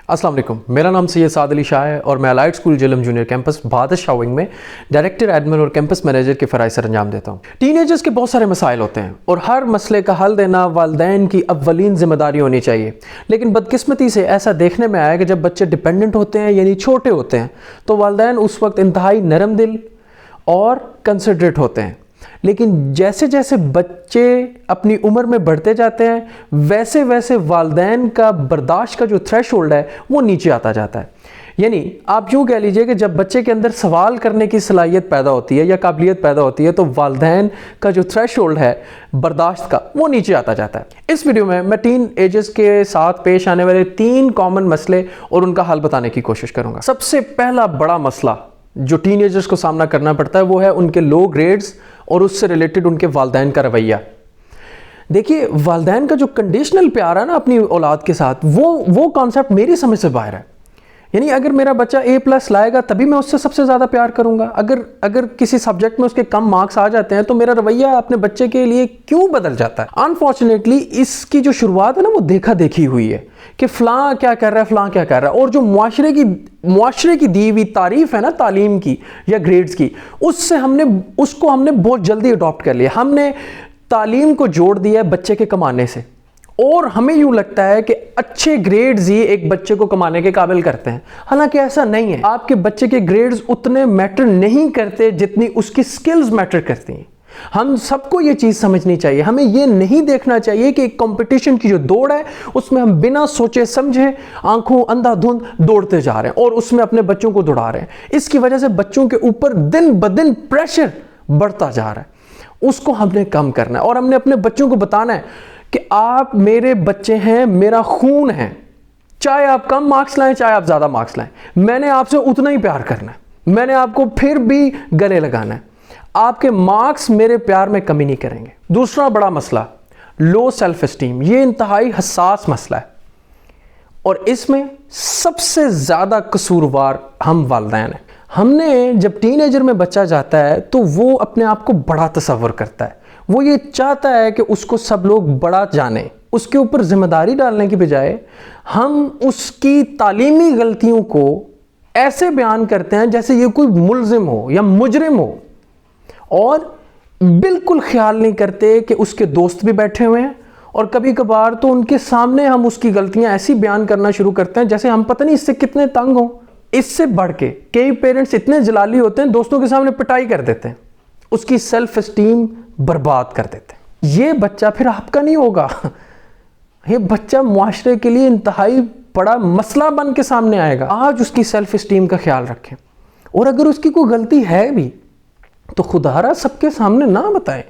अस्सलाम वालेकुम, मेरा नाम सैयद साद अली शाह है और मैं allied school Jhelum junior campus बादशाह विंग में डायरेक्टर एडमिन और कैंपस मैनेजर के फ़राइज़ सर अंजाम देता हूँ। टीनेजर्स के बहुत सारे मसाइल होते हैं और हर मसले का हल देना वालिदैन की अव्वलीन ज़िम्मेदारी होनी चाहिए। लेकिन बदकिस्मती से ऐसा देखने में आया कि जब बच्चे डिपेंडेंट होते हैं यानी छोटे होते हैं तो वालिदैन उस वक्त इंतहाई नरम दिल और कंसिडरेट होते हैं। लेकिन जैसे जैसे बच्चे अपनी उम्र में बढ़ते जाते हैं वैसे वैसे वालिदैन का बर्दाश्त का जो थ्रेशोल्ड है वो नीचे आता जाता है। यानी आप यूँ कह लीजिए कि जब बच्चे के अंदर सवाल करने की सलाहियत पैदा होती है या काबिलियत पैदा होती है तो वालिदैन का जो थ्रेशोल्ड है बर्दाश्त का वो नीचे आता जाता है। इस वीडियो में मैं टीन एजर्स के साथ पेश आने वाले 3 कॉमन मसले और उनका हल बताने की कोशिश करूँगा। सबसे पहला बड़ा मसला जो टीनेजर्स को सामना करना पड़ता है वो है उनके लो ग्रेड्स और उससे रिलेटेड उनके वालिदैन का रवैया। देखिए, वालिदैन का जो कंडीशनल प्यार है ना अपनी औलाद के साथ वो कॉन्सेप्ट मेरी समझ से बाहर है। यानी अगर मेरा बच्चा A+ लाएगा तभी मैं उससे सबसे ज़्यादा प्यार करूँगा। अगर किसी सब्जेक्ट में उसके कम मार्क्स आ जाते हैं तो मेरा रवैया अपने बच्चे के लिए क्यों बदल जाता है। अनफॉर्चुनेटली इसकी जो शुरुआत है ना वो देखा देखी हुई है कि फ़लाँ क्या कर रहा है, फ़लाँ क्या कर रहा है, और जो मुआशरे की दी हुई तारीफ़ है ना तालीम की या ग्रेड्स की, उसको हमने बहुत जल्दी अडॉप्ट कर लिया। हमने तालीम को जोड़ दिया है बच्चे के कमाने से और हमें यूँ लगता है कि अच्छे ग्रेड्स ही एक बच्चे को कमाने के काबिल करते हैं। हालांकि ऐसा नहीं है। आपके बच्चे के ग्रेड्स उतने मैटर नहीं करते जितनी उसकी स्किल्स मैटर करती हैं। हम सबको ये चीज़ समझनी चाहिए। हमें ये नहीं देखना चाहिए कि कंपटीशन की जो दौड़ है उसमें हम बिना सोचे समझे आंखों अंधाधुंध दौड़ते जा रहे हैं और उसमें अपने बच्चों को दौड़ा रहे हैं। इसकी वजह से बच्चों के ऊपर दिन ब दिन प्रेशर बढ़ता जा रहा है। उसको हमने कम करना है और हमने अपने बच्चों को बताना है कि आप मेरे बच्चे हैं, मेरा खून है। चाहे आप कम मार्क्स लाएं चाहे आप ज़्यादा मार्क्स लाएं, मैंने आपसे उतना ही प्यार करना है। मैंने आपको फिर भी गले लगाना है। आपके मार्क्स मेरे प्यार में कमी नहीं करेंगे। दूसरा बड़ा मसला लो सेल्फ एस्टीम। ये इंतहाई हसास मसला है और इसमें सबसे ज़्यादा कसूरवार हम वालिदैन हैं। हमने जब टीनेजर में बच्चा जाता है तो वो अपने आप को बड़ा तसव्वुर करता है। वो ये चाहता है कि उसको सब लोग बड़ा जाने। उसके ऊपर जिम्मेदारी डालने की बजाय हम उसकी तालीमी गलतियों को ऐसे बयान करते हैं जैसे ये कोई मुल्जिम हो या मुजरिम हो, और बिल्कुल ख्याल नहीं करते कि उसके दोस्त भी बैठे हुए हैं और कभी कभार तो उनके सामने हम उसकी गलतियां ऐसी बयान करना शुरू करते हैं जैसे हम पता नहीं इससे कितने तंग हों। इससे बढ़ के कई पेरेंट्स इतने जलाली होते हैं दोस्तों के सामने पिटाई कर देते हैं, उसकी सेल्फ एस्टीम बर्बाद कर देते हैं। ये बच्चा फिर आपका नहीं होगा। ये बच्चा मुआशरे के लिए इंतहाई बड़ा मसला बन के सामने आएगा। आज उसकी सेल्फ एस्टीम का ख्याल रखें और अगर उसकी कोई गलती है भी तो खुदारा सबके सामने ना बताएं,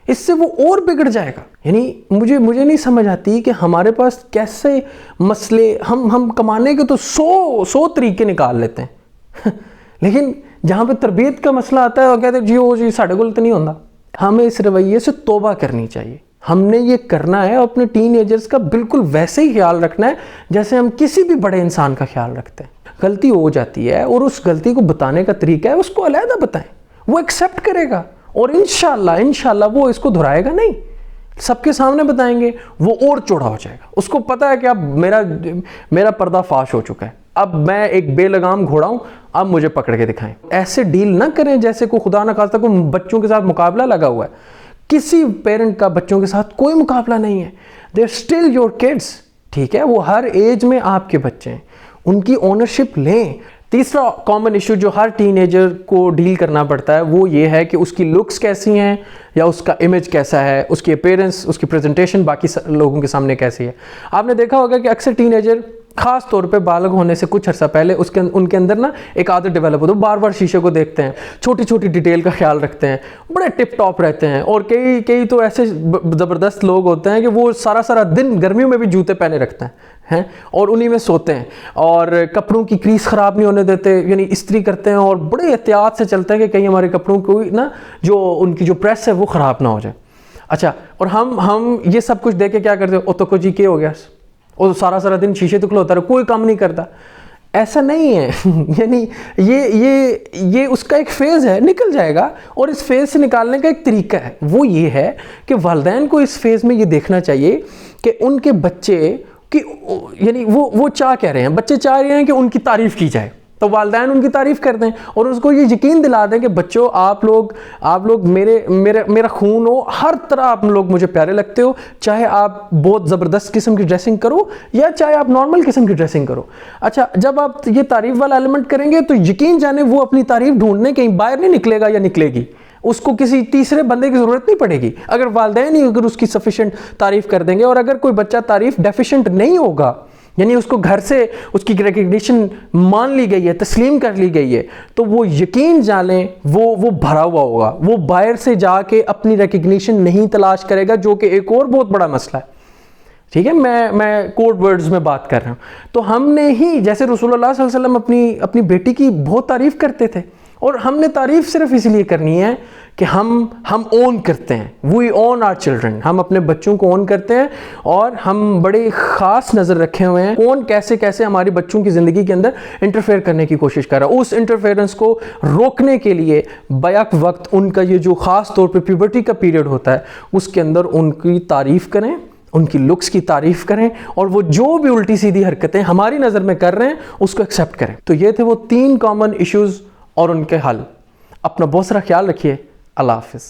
इससे वो और बिगड़ जाएगा। यानी मुझे नहीं समझ आती कि हमारे पास कैसे मसले हम कमाने के तो 100 तरीके निकाल लेते हैं लेकिन जहाँ पे तरबियत का मसला आता है वो कहते हैं जी साढ़े कोल तो नहीं होता। हमें इस रवैये से तौबा करनी चाहिए। हमने ये करना है अपने टीनेजर्स का बिल्कुल वैसे ही ख्याल रखना है जैसे हम किसी भी बड़े इंसान का ख्याल रखते हैं। गलती हो जाती है और उस गलती को बताने का तरीका है उसको अलहदा बताएं, वो एक्सेप्ट करेगा और इंशाल्लाह वो इसको दोहराएगा नहीं। सबके सामने बताएंगे वो और चौड़ा हो जाएगा। उसको पता है कि अब मेरा पर्दा फाश हो चुका है, अब मैं एक बेलगाम घोड़ा हूं, अब मुझे पकड़ के दिखाएं। ऐसे डील ना करें जैसे कोई खुदा ना खास्ता कोई बच्चों के साथ मुकाबला लगा हुआ है। किसी पेरेंट का बच्चों के साथ कोई मुकाबला नहीं है। They are still your kids. ठीक है, वो हर एज में आपके बच्चे हैं, उनकी ओनरशिप लें। तीसरा कॉमन इशू जो हर टीनेजर को डील करना पड़ता है वो ये है कि उसकी लुक्स कैसी हैं या उसका इमेज कैसा है, उसकी अपीयरेंस, उसकी प्रेजेंटेशन बाकी लोगों के सामने कैसी है। आपने देखा होगा कि अक्सर टीनेजर खास तौर पे बालग होने से कुछ अर्सा पहले उनके अंदर ना एक आदत डेवलप होती है। बार बार शीशे को देखते हैं, छोटी छोटी डिटेल का ख्याल रखते हैं, बड़े टिप टॉप रहते हैं। और कई तो ऐसे ज़बरदस्त लोग होते हैं कि वो सारा दिन गर्मियों में भी जूते पहने रखते हैं और उन्हीं में सोते हैं और कपड़ों की क्रीज ख़राब नहीं होने देते, यानी इस्त्री करते हैं और बड़े एहतियात से चलते हैं कि कहीं हमारे कपड़ों को ना जो उनकी जो प्रेस है वो ख़राब ना हो जाए। अच्छा, और हम ये सब कुछ देख के क्या करते हैं, ओ तो जी के हो गया और सारा दिन शीशे तो खलोता रहे, कोई काम नहीं करता। ऐसा नहीं है यानी ये उसका एक फेज़ है, निकल जाएगा। और इस फेज़ से निकालने का एक तरीका है, वो ये है कि वालिदैन को इस फेज़ में ये देखना चाहिए कि उनके बच्चे کہ یعنی وہ چاہ کہہ رہے ہیں، بچے چاہ رہے ہیں کہ ان کی تعریف کی جائے، تو والدین ان کی تعریف کر دیں اور اس کو یہ یقین دلا دیں کہ بچوں آپ لوگ میرا خون ہو، ہر طرح آپ لوگ مجھے پیارے لگتے ہو، چاہے آپ بہت زبردست قسم کی ڈریسنگ کرو یا چاہے آپ نارمل قسم کی ڈریسنگ کرو۔ اچھا، جب آپ یہ تعریف والا ایلیمنٹ کریں گے تو یقین جانے وہ اپنی تعریف ڈھونڈنے کہیں باہر نہیں نکلے گا یا نکلے گی، اس کو کسی تیسرے بندے کی ضرورت نہیں پڑے گی، اگر والدین ہی اگر اس کی سفیشینٹ تعریف کر دیں گے۔ اور اگر کوئی بچہ تعریف ڈیفیشینٹ نہیں ہوگا، یعنی اس کو گھر سے اس کی ریکگنیشن مان لی گئی ہے، تسلیم کر لی گئی ہے، تو وہ یقین جانیں وہ بھرا ہوا ہوگا، وہ باہر سے جا کے اپنی ریکگنیشن نہیں تلاش کرے گا، جو کہ ایک اور بہت بڑا مسئلہ ہے۔ ٹھیک ہے، میں کوڈ ورڈز میں بات کر رہا ہوں۔ تو ہم نے ہی جیسے رسول اللہ صلی اللہ علیہ وسلم اپنی بیٹی کی بہت تعریف کرتے تھے، اور ہم نے تعریف صرف اس لیے کرنی ہے کہ ہم اون کرتے ہیں، وی اون آر چلڈرن، ہم اپنے بچوں کو اون کرتے ہیں، اور ہم بڑے خاص نظر رکھے ہوئے ہیں کون کیسے ہماری بچوں کی زندگی کے اندر انٹرفیئر کرنے کی کوشش کر رہا ہے۔ اس انٹرفیئرنس کو روکنے کے لیے بیک وقت ان کا یہ جو خاص طور پہ پیوبرٹی کا پیریڈ ہوتا ہے، اس کے اندر ان کی تعریف کریں، ان کی لکس کی تعریف کریں، اور وہ جو بھی الٹی سیدھی حرکتیں ہماری نظر میں کر رہے ہیں اس کو ایکسیپٹ کریں۔ تو یہ تھے وہ 3 کامن ایشوز اور ان کے حل۔ اپنا بہت سارا خیال رکھیے۔ اللہ حافظ۔